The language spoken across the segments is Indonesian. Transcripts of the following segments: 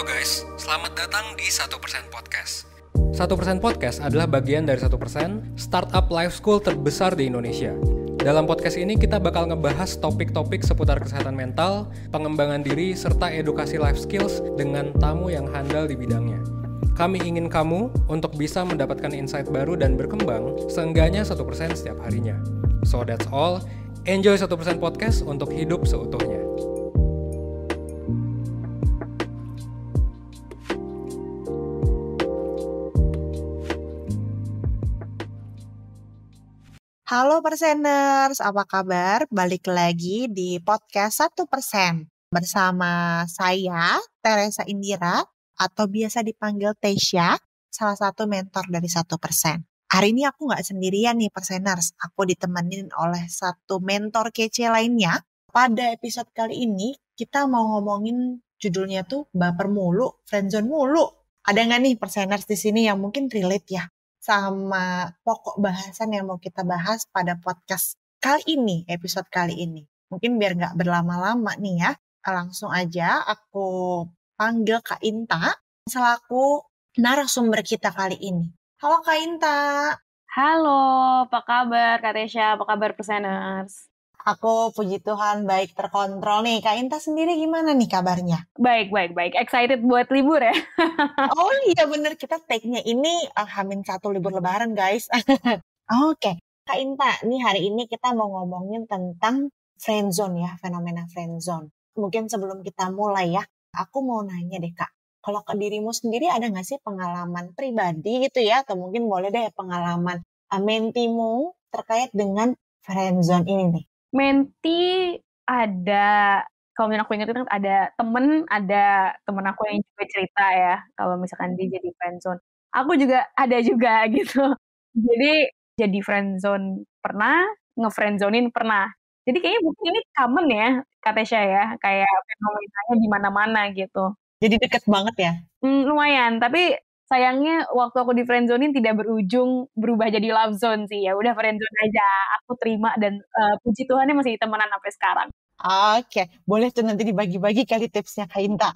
guys, selamat datang di 1% Podcast. 1% Podcast adalah bagian dari 1% startup life school terbesar di Indonesia. Dalam podcast ini kita bakal ngebahas topik-topik seputar kesehatan mental, pengembangan diri, serta edukasi life skills dengan tamu yang handal di bidangnya. Kami ingin kamu untuk bisa mendapatkan insight baru dan berkembang seenggaknya 1% setiap harinya. So that's all, enjoy 1% Podcast untuk hidup seutuhnya. Halo Perseners, apa kabar? Balik lagi di podcast 1% bersama saya, Teresa Indira, atau biasa dipanggil Tesya, salah satu mentor dari 1%. Hari ini aku nggak sendirian nih Perseners, aku ditemenin oleh satu mentor kece lainnya. Pada episode kali ini, kita mau ngomongin judulnya tuh baper mulu, friendzone mulu. Ada nggak nih Perseners di sini yang mungkin relate ya sama pokok bahasan yang mau kita bahas pada podcast kali ini, episode kali ini. Mungkin biar nggak berlama-lama nih ya, langsung aja aku panggil Kak Inta selaku narasumber kita kali ini. Halo Kak Inta. Halo, apa kabar Kak Tesya, apa kabar Perseners? Aku puji Tuhan baik terkontrol nih. Kak Inta sendiri gimana nih kabarnya? Baik. Excited buat libur ya? Oh iya bener, kita take-nya ini H-1 libur lebaran guys. Oke, Kak Inta, nih hari ini kita mau ngomongin tentang friendzone ya, fenomena friendzone. Mungkin sebelum kita mulai ya, aku mau nanya deh Kak, kalau ke dirimu sendiri ada nggak sih pengalaman pribadi gitu ya, atau mungkin boleh deh pengalaman mentimu terkait dengan friendzone ini nih? Menti ada, kalau aku ingat itu ada temen aku yang juga cerita ya, kalau misalkan dia jadi friendzone. Aku juga ada juga gitu. Jadi jadi friendzone pernah, nge-friendzonein pernah. Jadi kayaknya mungkin ini common ya, Kak Tesya ya, kayak fenomenanya di mana-mana gitu. Jadi deket banget ya? Lumayan, tapi sayangnya waktu aku di friendzonein tidak berubah jadi love zone sih. Ya udah friendzone aja, aku terima dan puji Tuhannya masih temenan sampai sekarang. Oke, boleh tuh nanti dibagi-bagi kali tipsnya Kak Inta.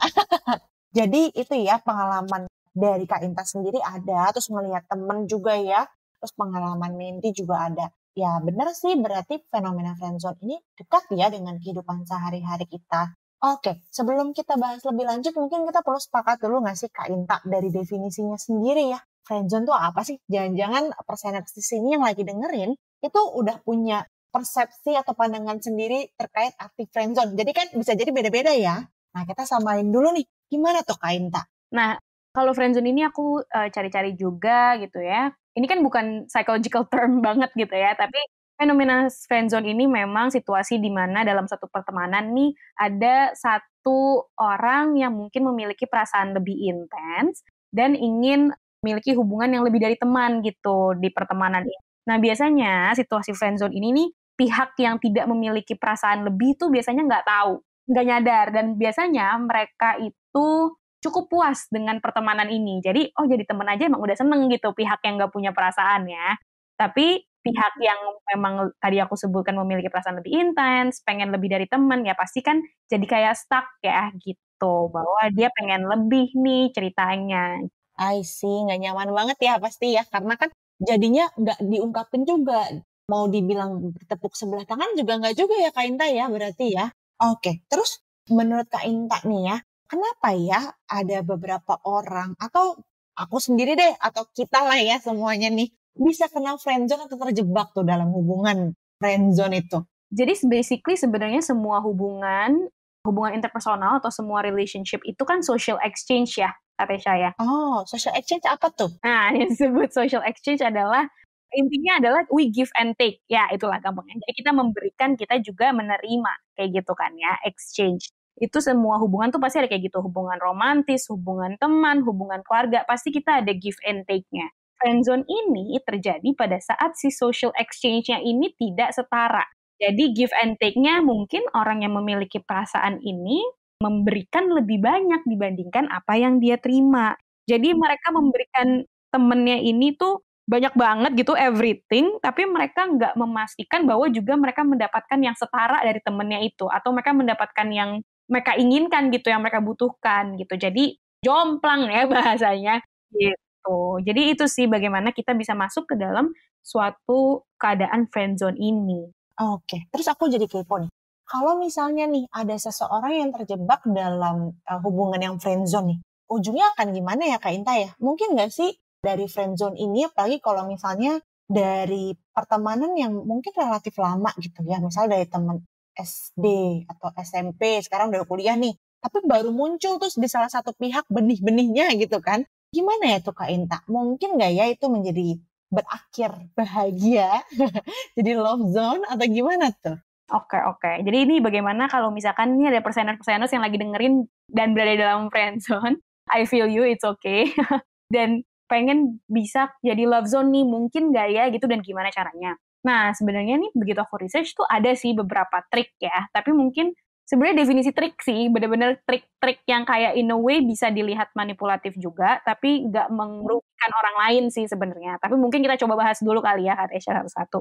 Jadi itu ya pengalaman dari Kak Inta sendiri ada, terus melihat temen juga ya, terus pengalaman menti juga ada. Ya benar sih, berarti fenomena friendzone ini dekat ya dengan kehidupan sehari-hari kita. Oke, sebelum kita bahas lebih lanjut, mungkin kita perlu sepakat dulu nggak sih Kak Inta dari definisinya sendiri ya. Friendzone tuh apa sih? Jangan-jangan Perseners di sini yang lagi dengerin, itu udah punya persepsi atau pandangan sendiri terkait arti friendzone. Jadi kan bisa jadi beda-beda ya. Nah kita samain dulu nih, gimana tuh Kak Inta? Nah, kalau friendzone ini aku cari-cari juga gitu ya. Ini kan bukan psychological term banget gitu ya, tapi fenomena friendzone ini memang situasi di mana dalam satu pertemanan nih ada satu orang yang mungkin memiliki perasaan lebih intens dan ingin memiliki hubungan yang lebih dari teman gitu di pertemanan ini. Nah, biasanya situasi friendzone ini nih pihak yang tidak memiliki perasaan lebih tuh biasanya nggak tahu, nggak nyadar, dan biasanya mereka itu cukup puas dengan pertemanan ini. Jadi, jadi teman aja emang udah seneng gitu pihak yang nggak punya perasaan ya. Tapi pihak yang memang tadi aku sebutkan memiliki perasaan lebih intens, pengen lebih dari teman, ya pasti kan jadi kayak stuck ya gitu, bahwa dia pengen lebih nih ceritanya. I see, nggak nyaman banget ya pasti ya, karena kan jadinya nggak diungkapin juga. Mau dibilang bertepuk sebelah tangan juga nggak juga ya Kak Inta ya berarti ya. Oke, terus menurut Kak Inta nih ya, kenapa ya ada beberapa orang atau aku sendiri deh atau kita lah ya semuanya nih bisa kena friendzone atau terjebak tuh dalam hubungan friendzone itu? Jadi basically sebenarnya semua hubungan interpersonal atau semua relationship itu kan social exchange ya, Kak Tesya ya. Oh, social exchange apa tuh? Nah, yang disebut social exchange adalah intinya adalah we give and take. Ya, itulah gampangnya. Jadi kita memberikan, kita juga menerima. Kayak gitu kan ya, exchange. Itu semua hubungan tuh pasti ada kayak gitu. Hubungan romantis, hubungan teman, hubungan keluarga. Pasti kita ada give and take-nya. Friendzone ini terjadi pada saat si social exchange-nya ini tidak setara. Jadi give and take-nya mungkin orang yang memiliki perasaan ini memberikan lebih banyak dibandingkan apa yang dia terima. Jadi mereka memberikan temennya ini tuh banyak banget gitu everything, tapi mereka nggak memastikan bahwa juga mereka mendapatkan yang setara dari temennya itu, atau mereka mendapatkan yang mereka inginkan gitu, yang mereka butuhkan gitu. Jadi jomplang ya bahasanya gitu. Jadi itu sih bagaimana kita bisa masuk ke dalam suatu keadaan friendzone ini. Oke, terus aku jadi kepo nih. Kalau misalnya nih ada seseorang yang terjebak dalam hubungan yang friendzone nih, ujungnya akan gimana ya Kak Inta ya? Mungkin nggak sih dari friendzone ini, apalagi kalau misalnya dari pertemanan yang mungkin relatif lama gitu ya, misal dari teman SD atau SMP, sekarang udah kuliah nih, tapi baru muncul terus di salah satu pihak benih-benihnya gitu kan. Gimana ya tuh Kak Inta? Mungkin nggak ya itu menjadi berakhir bahagia jadi love zone atau gimana tuh? Oke. Jadi ini bagaimana kalau misalkan ini ada perseners-perseners yang lagi dengerin dan berada dalam friendzone, I feel you, it's okay. Dan pengen bisa jadi love zone nih, mungkin nggak ya gitu dan gimana caranya. Nah, sebenarnya nih begitu aku research tuh ada sih beberapa trik ya, tapi mungkin sebenarnya definisi trik sih, bener-bener trik-trik yang kayak in a way bisa dilihat manipulatif juga, tapi nggak merugikan orang lain sih sebenarnya. Tapi mungkin kita coba bahas dulu kali ya, Kak Tesya satu-satu.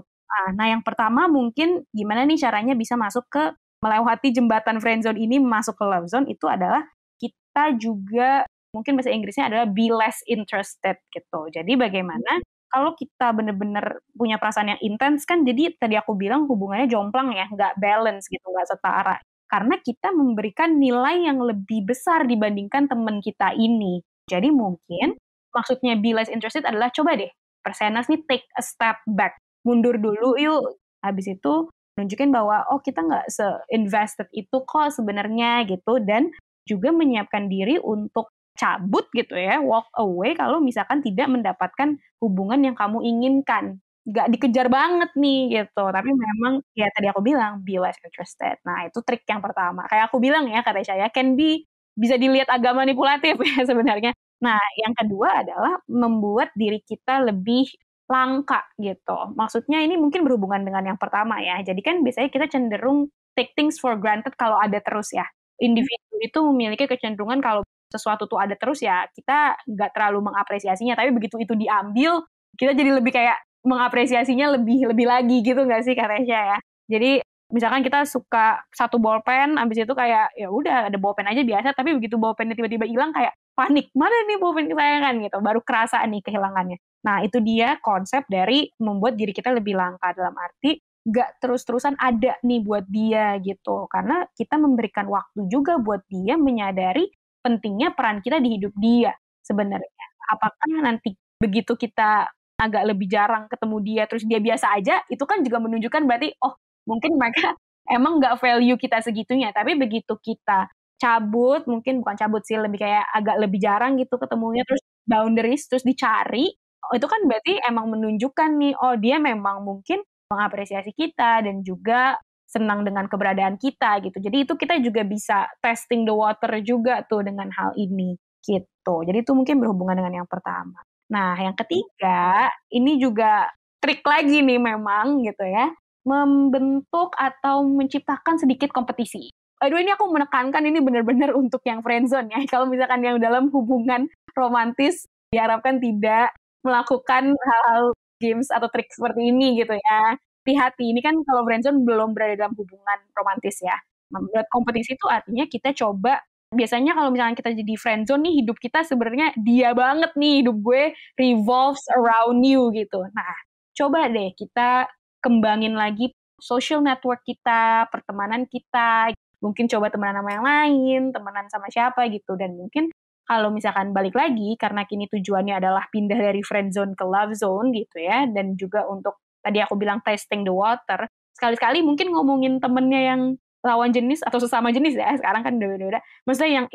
Nah, yang pertama mungkin gimana nih caranya bisa masuk ke melewati jembatan friendzone ini masuk ke love zone itu adalah kita juga mungkin bahasa Inggrisnya adalah be less interested gitu. Jadi bagaimana kalau kita benar-benar punya perasaan yang intens kan jadi tadi aku bilang hubungannya jomplang ya, nggak balance gitu, nggak setara. Karena kita memberikan nilai yang lebih besar dibandingkan teman kita ini. Jadi mungkin maksudnya be less interested adalah coba deh, persenas nih take a step back. Mundur dulu yuk. Habis itu nunjukin bahwa oh kita nggak se-invested itu kok sebenarnya gitu. Dan juga menyiapkan diri untuk cabut gitu ya, walk away kalau misalkan tidak mendapatkan hubungan yang kamu inginkan. Nggak dikejar banget nih gitu, tapi memang ya tadi aku bilang be less interested. Nah itu trik yang pertama. Kayak aku bilang ya kata saya can be bisa dilihat agak manipulatif ya sebenarnya. Nah yang kedua adalah membuat diri kita lebih langka gitu. Maksudnya ini mungkin berhubungan dengan yang pertama ya. Jadi kan biasanya kita cenderung take things for granted kalau ada terus ya. Individu itu memiliki kecenderungan kalau sesuatu tuh ada terus ya kita nggak terlalu mengapresiasinya. Tapi begitu itu diambil, kita jadi lebih kayak mengapresiasinya lebih lagi gitu nggak sih Kak Resya ya? Jadi misalkan kita suka satu bolpen, abis itu kayak ya udah ada bolpen aja biasa, tapi begitu bolpennya tiba-tiba hilang kayak panik, mana nih bolpen kesayangan gitu, baru kerasa nih kehilangannya. Nah itu dia konsep dari membuat diri kita lebih langka dalam arti gak terus-terusan ada nih buat dia gitu, karena kita memberikan waktu juga buat dia menyadari pentingnya peran kita di hidup dia sebenarnya. Apakah nanti begitu kita agak lebih jarang ketemu dia, terus dia biasa aja, itu kan juga menunjukkan berarti, oh mungkin mereka emang nggak value kita segitunya, tapi begitu kita cabut, mungkin bukan cabut sih, lebih kayak agak lebih jarang gitu ketemunya, terus boundaries, terus dicari, oh, itu kan berarti emang menunjukkan nih, oh dia memang mungkin mengapresiasi kita, dan juga senang dengan keberadaan kita gitu. Jadi itu kita juga bisa testing the water juga tuh dengan hal ini gitu. Jadi itu mungkin berhubungan dengan yang pertama. Nah, yang ketiga, ini juga trik lagi nih memang gitu ya, membentuk atau menciptakan sedikit kompetisi. Aduh ini aku menekankan ini benar-benar untuk yang friendzone ya. Kalau misalkan yang dalam hubungan romantis diharapkan tidak melakukan hal-hal games atau trik seperti ini gitu ya. Hati-hati, ini kan kalau friendzone belum berada dalam hubungan romantis ya. Membuat kompetisi itu artinya kita coba biasanya kalau misalnya kita jadi friendzone nih, hidup kita sebenarnya dia banget nih, hidup gue revolves around you gitu. Nah, coba deh kita kembangin lagi social network kita, pertemanan kita, mungkin coba temenan sama yang lain, temenan sama siapa gitu, dan mungkin kalau misalkan balik lagi, karena kini tujuannya adalah pindah dari friendzone ke love zone gitu ya, dan juga untuk tadi aku bilang testing the water, sekali-sekali mungkin ngomongin temennya yang lawan jenis atau sesama jenis ya, sekarang kan udah beda-beda, maksudnya yang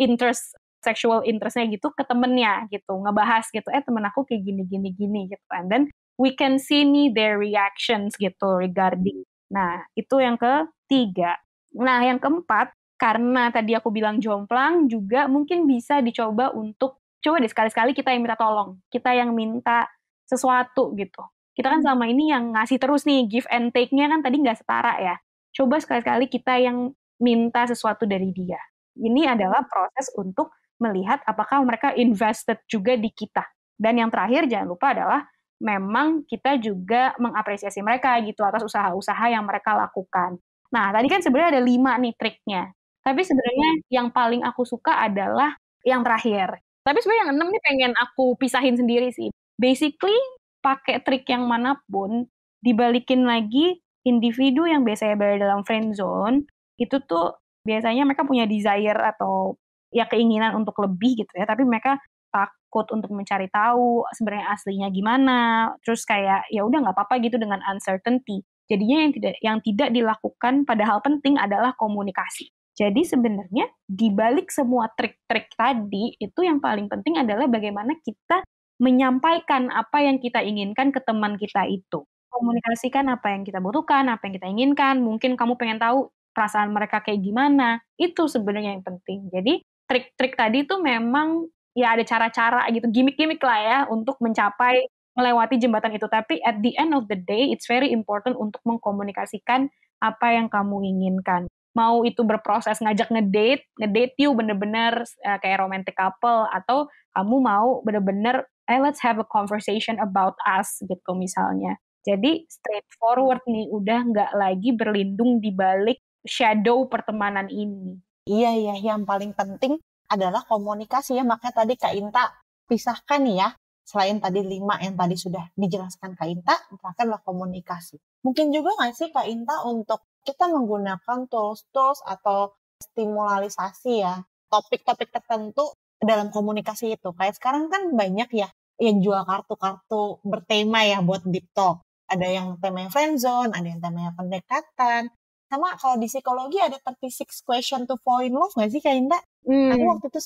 sexual interest-nya gitu ke temennya gitu, ngebahas gitu, temen aku kayak gini gitu, and then we can see nih their reactions gitu regarding. Nah, itu yang ketiga. Nah, yang keempat, karena tadi aku bilang jomplang, juga mungkin bisa dicoba untuk, coba deh sekali-sekali kita yang minta tolong, kita yang minta sesuatu gitu. Kita kan selama ini yang ngasih terus nih, give and take-nya kan tadi nggak setara ya. Coba sekali-sekali kita yang minta sesuatu dari dia. Ini adalah proses untuk melihat apakah mereka invested juga di kita. Dan yang terakhir jangan lupa adalah memang kita juga mengapresiasi mereka gitu atas usaha-usaha yang mereka lakukan. Nah, tadi kan sebenarnya ada 5 nih triknya. Tapi sebenarnya yang paling aku suka adalah yang terakhir. Tapi sebenarnya yang 6 nih pengen aku pisahin sendiri sih. Basically, pakai trik yang manapun, dibalikin lagi individu yang biasanya berada dalam friend zone, itu tuh biasanya mereka punya desire atau ya keinginan untuk lebih gitu ya, tapi mereka takut untuk mencari tahu sebenarnya aslinya gimana, terus kayak ya udah nggak apa-apa gitu dengan uncertainty. Jadinya yang tidak dilakukan padahal penting adalah komunikasi. Jadi sebenarnya di balik semua trik-trik tadi, itu yang paling penting adalah bagaimana kita menyampaikan apa yang kita inginkan ke teman kita itu. Komunikasikan apa yang kita butuhkan, apa yang kita inginkan, mungkin kamu pengen tahu perasaan mereka kayak gimana, itu sebenarnya yang penting. Jadi trik-trik tadi itu memang ya ada cara-cara gitu, gimmick-gimmick lah ya untuk mencapai melewati jembatan itu. Tapi at the end of the day, it's very important untuk mengkomunikasikan apa yang kamu inginkan. Mau itu berproses ngajak ngedate you bener-bener kayak romantic couple, atau kamu mau bener-bener let's have a conversation about us gitu misalnya. Jadi straightforward nih, udah nggak lagi berlindung di balik shadow pertemanan ini. Iya, iya, yang paling penting adalah komunikasi ya. Makanya tadi Kak Inta pisahkan nih ya. Selain tadi 5 yang tadi sudah dijelaskan Kak Inta, terakhir adalah komunikasi. Mungkin juga nggak sih Kak Inta untuk kita menggunakan tools-tools atau stimulalisasi ya, topik-topik tertentu dalam komunikasi itu. Kayak sekarang kan banyak ya yang jual kartu-kartu bertema ya buat deep talk. Ada yang temanya friendzone, ada yang temanya pendekatan. Sama kalau di psikologi ada 36 question to fall in love nggak sih Kak Inta? Aku waktu itu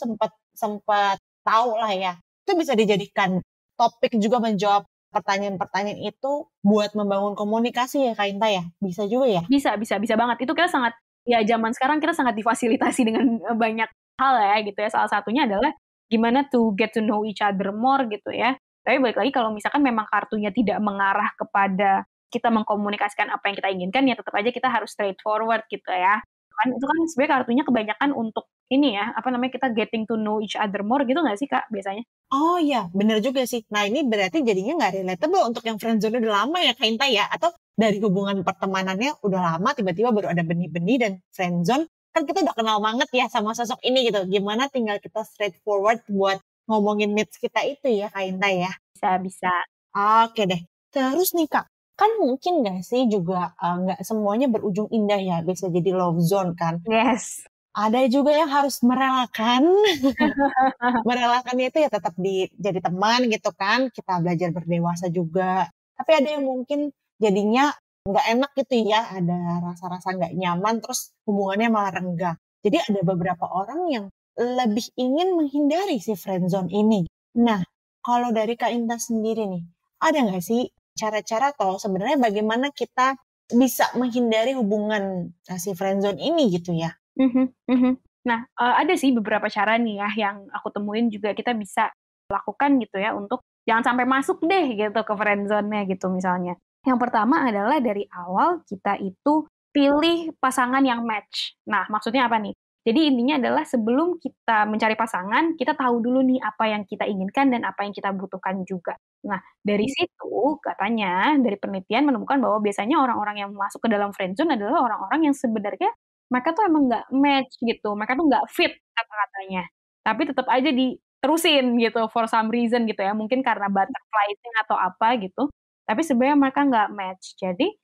sempat tahu lah ya. Itu bisa dijadikan topik juga menjawab pertanyaan-pertanyaan itu buat membangun komunikasi ya Kak Inta ya? Bisa juga ya? Bisa banget. Itu kita sangat, ya zaman sekarang kita sangat difasilitasi dengan banyak hal ya gitu ya. Salah satunya adalah gimana to get to know each other more gitu ya. Tapi balik lagi kalau misalkan memang kartunya tidak mengarah kepada kita mengkomunikasikan apa yang kita inginkan, ya tetap aja kita harus straightforward gitu ya. Itu kan sebenarnya kartunya kebanyakan untuk ini ya, apa namanya, kita getting to know each other more gitu nggak sih Kak biasanya? Oh iya, bener juga sih. Nah ini berarti jadinya nggak relatable untuk yang friendzone udah lama ya Kak Inta ya? Atau dari hubungan pertemanannya udah lama, tiba-tiba baru ada benih-benih dan friendzone. Kan kita udah kenal banget ya sama sosok ini gitu. Gimana tinggal kita straightforward buat ngomongin needs kita itu ya Kak Inta ya? Bisa. Oke deh. Terus nih Kak, kan mungkin nggak sih juga nggak semuanya berujung indah ya, bisa jadi love zone kan. Yes. Ada juga yang harus merelakan, merelakannya itu ya tetap jadi teman gitu kan, kita belajar berdewasa juga. Tapi ada yang mungkin jadinya nggak enak gitu ya, ada rasa-rasa nggak nyaman, terus hubungannya malah renggang. Jadi ada beberapa orang yang lebih ingin menghindari si friendzone ini. Nah, kalau dari Kak Inta sendiri nih, ada nggak sih cara-cara atau sebenarnya bagaimana kita bisa menghindari hubungan si friendzone ini gitu ya? Nah, ada sih beberapa cara nih ya yang aku temuin juga kita bisa lakukan gitu ya untuk jangan sampai masuk deh gitu ke friendzone-nya gitu misalnya. Yang pertama adalah dari awal kita itu pilih pasangan yang match. Nah, maksudnya apa nih? Jadi intinya adalah sebelum kita mencari pasangan, kita tahu dulu nih apa yang kita inginkan dan apa yang kita butuhkan juga. Nah, dari situ katanya dari penelitian menemukan bahwa biasanya orang-orang yang masuk ke dalam friendzone adalah orang-orang yang sebenarnya mereka tuh emang nggak match gitu, mereka tuh nggak fit kata-katanya. Tapi tetap aja diterusin gitu for some reason gitu ya, mungkin karena butterfly thing atau apa gitu. Tapi sebenarnya mereka nggak match. Jadi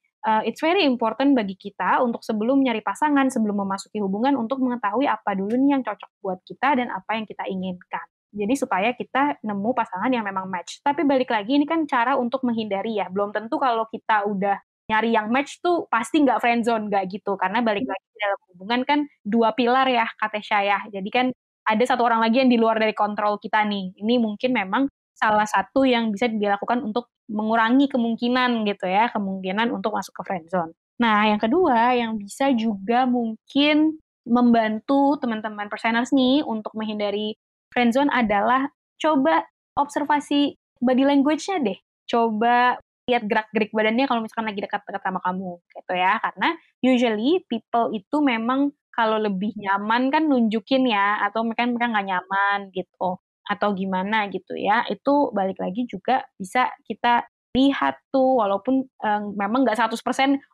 it's very important bagi kita untuk sebelum nyari pasangan, sebelum memasuki hubungan untuk mengetahui apa dulu nih yang cocok buat kita dan apa yang kita inginkan. Jadi supaya kita nemu pasangan yang memang match. Tapi balik lagi ini kan cara untuk menghindari ya. Belum tentu kalau kita udah nyari yang match tuh pasti nggak friendzone, nggak gitu. Karena balik lagi dalam hubungan kan 2 pilar ya kata Syah. Jadi kan ada satu orang lagi yang di luar dari kontrol kita nih. Ini mungkin memang salah satu yang bisa dilakukan untuk mengurangi kemungkinan gitu ya, kemungkinan untuk masuk ke friendzone. Nah, yang kedua yang bisa juga mungkin membantu teman-teman perseners nih untuk menghindari friendzone adalah coba observasi body language-nya deh. Coba lihat gerak-gerik badannya kalau misalkan lagi dekat-dekat sama kamu gitu ya. Karena usually people itu memang kalau lebih nyaman kan nunjukin ya, atau mereka nggak nyaman gitu atau gimana gitu ya, itu balik lagi juga bisa kita lihat tuh walaupun memang nggak 100%,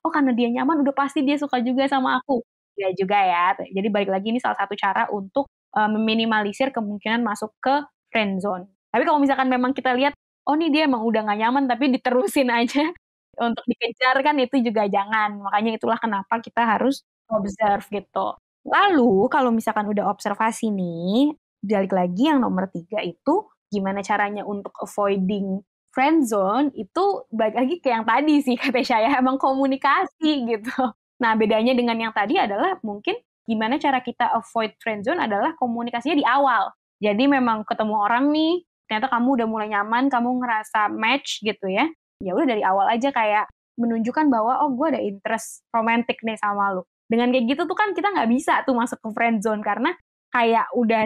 oh karena dia nyaman udah pasti dia suka juga sama aku. Ya juga ya, jadi balik lagi ini salah satu cara untuk meminimalisir kemungkinan masuk ke friendzone. Tapi kalau misalkan memang kita lihat, oh nih dia emang udah gak nyaman tapi diterusin aja untuk dikejar kan itu juga jangan. Makanya itulah kenapa kita harus observe gitu. Lalu kalau misalkan udah observasi nih, balik lagi yang nomor 3 itu, gimana caranya untuk avoiding friendzone, itu balik lagi ke yang tadi sih kata saya, emang komunikasi gitu. Nah bedanya dengan yang tadi adalah mungkin gimana cara kita avoid friendzone adalah komunikasinya di awal. Jadi memang ketemu orang nih, ternyata kamu udah mulai nyaman, kamu ngerasa match gitu ya. Ya udah dari awal aja kayak menunjukkan bahwa oh gue ada interest romantic nih sama lu. Dengan kayak gitu tuh kan kita nggak bisa tuh masuk ke friendzone karena kayak udah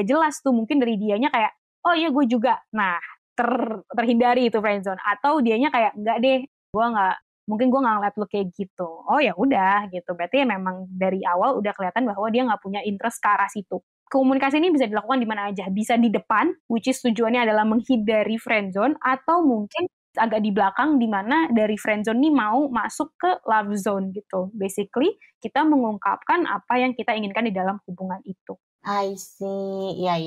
jelas tuh mungkin dari dianya kayak oh iya gue juga. Nah terhindari itu friendzone atau dianya kayak enggak deh gue nggak mungkin gue nggak ngeliat lu kayak gitu. Oh ya udah gitu. Berarti ya memang dari awal udah kelihatan bahwa dia nggak punya interest ke arah situ. Komunikasi ini bisa dilakukan di mana aja. Bisa di depan, which is tujuannya adalah menghindari friendzone, atau mungkin agak di belakang, di mana dari friendzone ini mau masuk ke love zone gitu. Basically, kita mengungkapkan apa yang kita inginkan di dalam hubungan itu. I see. Ya,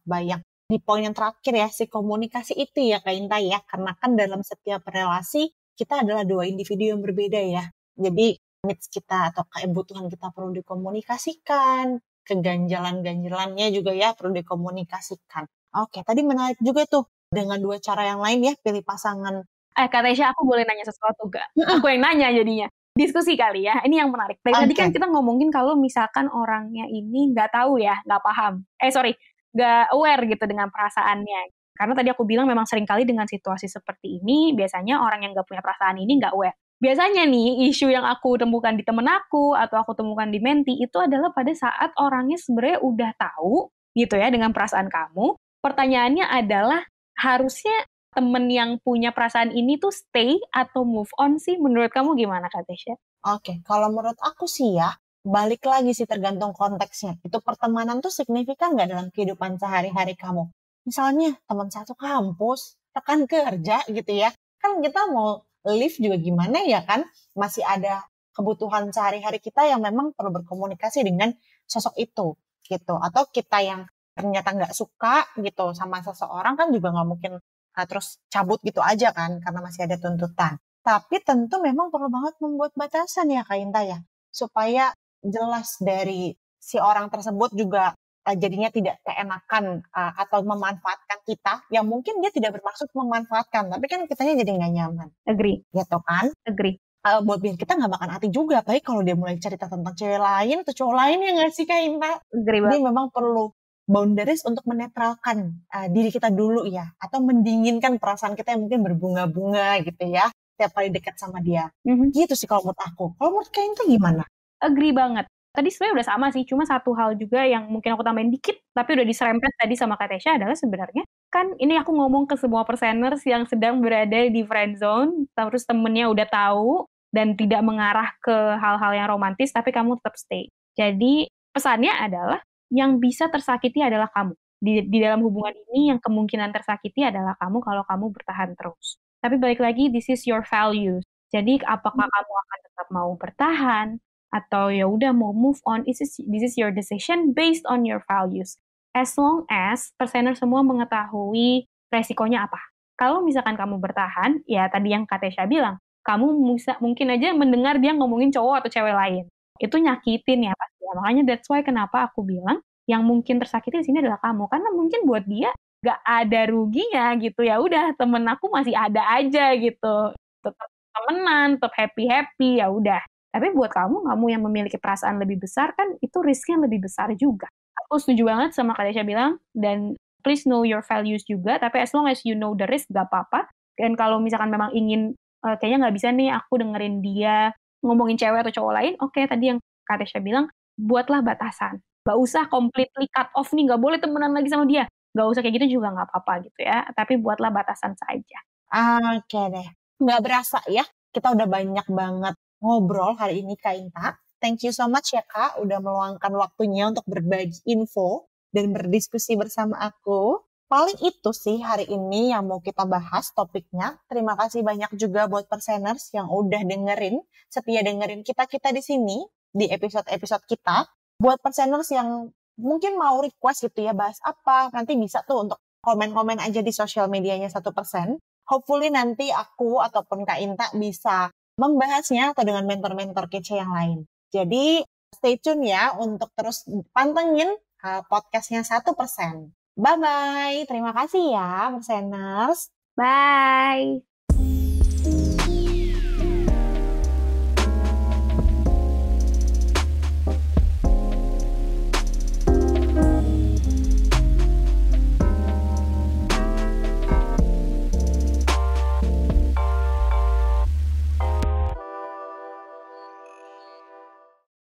bayang. Di poin yang terakhir ya, si komunikasi itu ya Kak Inta ya. Karena kan dalam setiap relasi, kita adalah 2 individu yang berbeda ya. Jadi, needs kita atau kebutuhan kita perlu dikomunikasikan, keganjalan-ganjalannya juga ya perlu dikomunikasikan. Oke, tadi menarik juga tuh dengan 2 cara yang lain ya, pilih pasangan. Kak Tesya, aku boleh nanya sesuatu gak? Aku yang nanya jadinya. Diskusi kali ya, ini yang menarik. Tadi kan kita ngomongin kalau misalkan orangnya ini nggak tahu ya, nggak paham. Nggak aware gitu dengan perasaannya. Karena tadi aku bilang memang seringkali dengan situasi seperti ini, biasanya orang yang nggak punya perasaan ini nggak aware. Biasanya nih, isu yang aku temukan di temen aku, atau aku temukan di menti, itu adalah pada saat orangnya sebenarnya udah tahu, gitu ya, dengan perasaan kamu. Pertanyaannya adalah, harusnya temen yang punya perasaan ini tuh stay atau move on sih? Menurut kamu gimana, Kak Tesya? Oke, kalau menurut aku sih ya, balik lagi sih tergantung konteksnya. Itu pertemanan tuh signifikan nggak dalam kehidupan sehari-hari kamu? Misalnya teman satu kampus, rekan kerja gitu ya. Kan kita mau live juga gimana ya kan? Masih ada kebutuhan sehari-hari kita yang memang perlu berkomunikasi dengan sosok itu gitu. Atau kita yang ternyata nggak suka gitu sama seseorang kan juga nggak mungkin terus cabut gitu aja kan karena masih ada tuntutan. Tapi tentu memang perlu banget membuat batasan ya Kak Inta ya. Supaya jelas dari si orang tersebut juga jadinya tidak keenakan atau memanfaatkan kita. Yang mungkin dia tidak bermaksud memanfaatkan. Tapi kan kitanya jadi nggak nyaman. Agree. Gitu kan. Agree. Buat biar kita nggak makan hati juga. Apalagi kalau dia mulai cerita tentang cewek lain atau cowok lain ya nggak sih Kak Inta? Agree Jadi memang perlu boundaries untuk menetralkan diri kita dulu ya. Atau mendinginkan perasaan kita yang mungkin berbunga-bunga gitu ya. Tiap kali dekat sama dia. Gitu sih kalau menurut aku. Kalau menurut Kak Inta gimana? Agree banget. Tadi sebenarnya udah sama sih, cuma satu hal juga yang mungkin aku tambahin dikit, tapi udah diserempet tadi sama Kak Tesya adalah sebenarnya, kan ini aku ngomong ke semua perseners yang sedang berada di friend zone, terus temennya udah tahu, dan tidak mengarah ke hal-hal yang romantis, tapi kamu tetap stay. Jadi pesannya adalah, yang bisa tersakiti adalah kamu. Di dalam hubungan ini yang kemungkinan tersakiti adalah kamu kalau kamu bertahan terus. Tapi balik lagi, this is your values. Jadi apakah kamu akan tetap mau bertahan, atau ya udah mau move on, this is your decision based on your values. As long as persener semua mengetahui resikonya apa. Kalau misalkan kamu bertahan, ya tadi yang Kak Tesya bilang, kamu mungkin aja mendengar dia ngomongin cowok atau cewek lain. Itu nyakitin ya pasti. Makanya that's why kenapa aku bilang yang mungkin tersakiti di sini adalah kamu, karena mungkin buat dia gak ada ruginya gitu. Ya udah, temen aku masih ada aja gitu. Tetap temenan, tetap happy, ya udah. Tapi buat kamu yang memiliki perasaan lebih besar kan itu risknya lebih besar juga. Aku setuju banget sama Kak Tesya bilang, dan please know your values juga, tapi as long as you know the risk gak apa-apa. Dan kalau misalkan memang ingin, kayaknya gak bisa nih aku dengerin dia ngomongin cewek atau cowok lain, oke, tadi yang Kak Tesya bilang, buatlah batasan. Gak usah completely cut off nih, gak boleh temenan lagi sama dia. Gak usah kayak gitu juga gak apa-apa gitu ya, tapi buatlah batasan saja. Oke deh, gak berasa ya, kita udah banyak banget ngobrol hari ini Kak Inta. Thank you so much ya Kak, udah meluangkan waktunya untuk berbagi info dan berdiskusi bersama aku. Paling itu sih hari ini yang mau kita bahas topiknya. Terima kasih banyak juga buat perseners yang udah setia dengerin kita di sini, di episode-episode kita. Buat perseners yang mungkin mau request gitu ya, bahas apa, nanti bisa tuh untuk komen-komen aja di sosial medianya 1%. Hopefully nanti aku ataupun Kak Inta bisa membahasnya atau dengan mentor-mentor kece yang lain. Jadi stay tune ya untuk terus pantengin podcastnya 1%. Bye-bye. Terima kasih ya, Perseners. Bye.